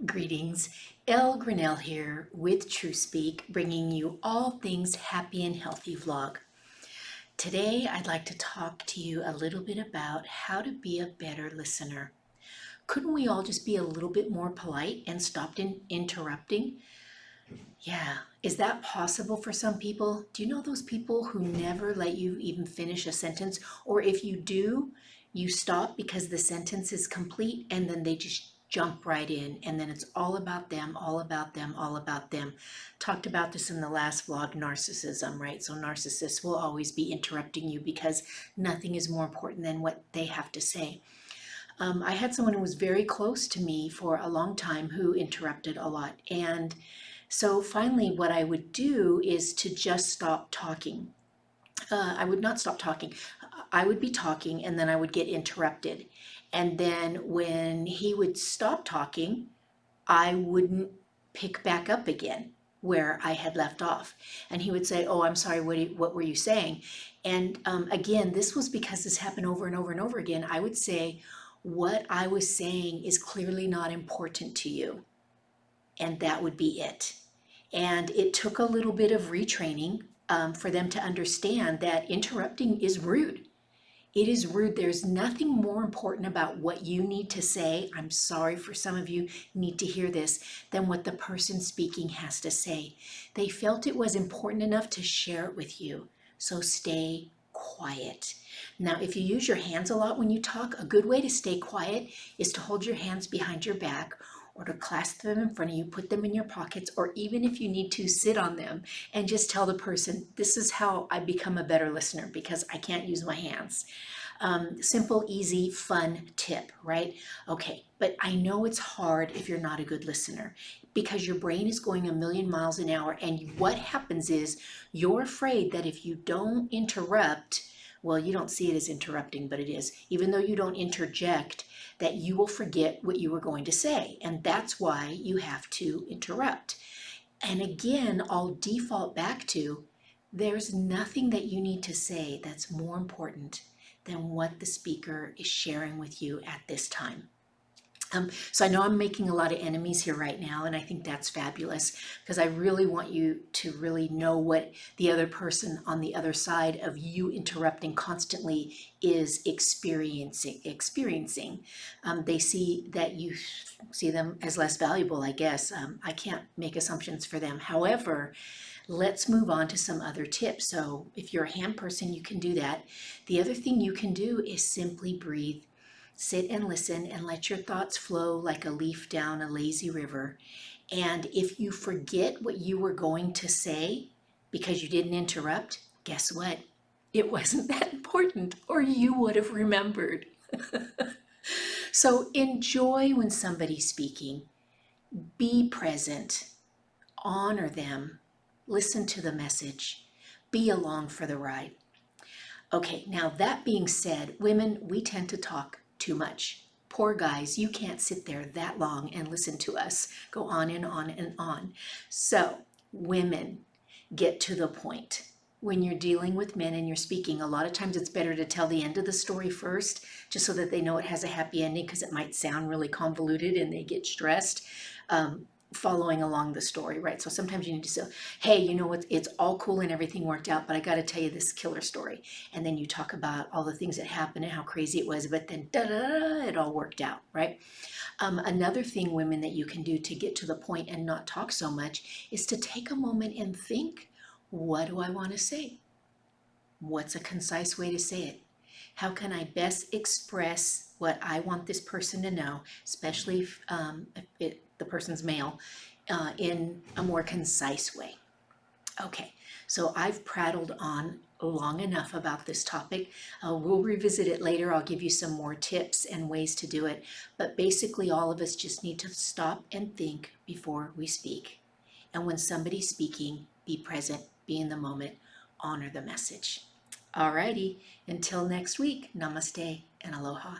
Greetings, Elle Grinnell here with TrueSpeak, bringing you all things happy and healthy vlog. Today, I'd like to talk to you a little bit about how to be a better listener. Couldn't we all just be a little bit more polite and stop interrupting? Yeah, is that possible for some people? Do you know those people who never let you even finish a sentence? Or if you do, you stop because the sentence is complete and then they just jump right in and then it's all about them, all about them, all about them. Talked about this in the last vlog, narcissism, right? So narcissists will always be interrupting you because nothing is more important than what they have to say. I had someone who was very close to me for a long time who interrupted a lot. And so finally, what I would do is to just stop talking. I would not stop talking. I would be talking and then I would get interrupted. And then when he would stop talking, I wouldn't pick back up again where I had left off. And he would say, "Oh, I'm sorry, what were you saying?" And again, this was because this happened over and over and over again. I would say, "What I was saying is clearly not important to you." And that would be it. And it took a little bit of retraining for them to understand that interrupting is rude. It is rude. There's nothing more important about what you need to say. I'm sorry for some of you need to hear this than what the person speaking has to say. They felt it was important enough to share it with you. So stay quiet. Now, if you use your hands a lot when you talk, a good way to stay quiet is to hold your hands behind your back or to clasp them in front of you, put them in your pockets, or even if you need to, sit on them and just tell the person, "This is how I become a better listener because I can't use my hands." Simple, easy, fun tip, right? Okay, but I know it's hard if you're not a good listener because your brain is going a million miles an hour, and what happens is you're afraid that if you don't interrupt, well, you don't see it as interrupting, but it is, even though you don't interject, that you will forget what you were going to say. And that's why you have to interrupt. And again, I'll default back to there's nothing that you need to say that's more important than what the speaker is sharing with you at this time. So I know I'm making a lot of enemies here right now, and I think that's fabulous because I really want you to really know what the other person on the other side of you interrupting constantly is experiencing. They see that you see them as less valuable, I guess. I can't make assumptions for them. However, let's move on to some other tips. So if you're a hand person, you can do that. The other thing you can do is simply breathe. Sit and listen and let your thoughts flow like a leaf down a lazy river. And if you forget what you were going to say because you didn't interrupt, guess what? It wasn't that important, or you would have remembered. So enjoy when somebody's speaking. Be present. Honor them. Listen to the message. Be along for the ride. Okay, now that being said, women, we tend to talk too much. Poor guys, you can't sit there that long and listen to us go on and on and on. So, women, get to the point. When you're dealing with men and you're speaking, a lot of times it's better to tell the end of the story first, just so that they know it has a happy ending, because it might sound really convoluted and they get stressed. Following along the story, right? So sometimes you need to say, "Hey, you know what? It's all cool and everything worked out, but I got to tell you this killer story." And then you talk about all the things that happened and how crazy it was, but then it all worked out, right? Another thing, women, that you can do to get to the point and not talk so much is to take a moment and think, what do I want to say? What's a concise way to say it? How can I best express what I want this person to know, especially if the person's male, in a more concise way? Okay, so I've prattled on long enough about this topic. We'll revisit it later. I'll give you some more tips and ways to do it. But basically, all of us just need to stop and think before we speak. And when somebody's speaking, be present, be in the moment, honor the message. Alrighty, until next week, namaste and aloha.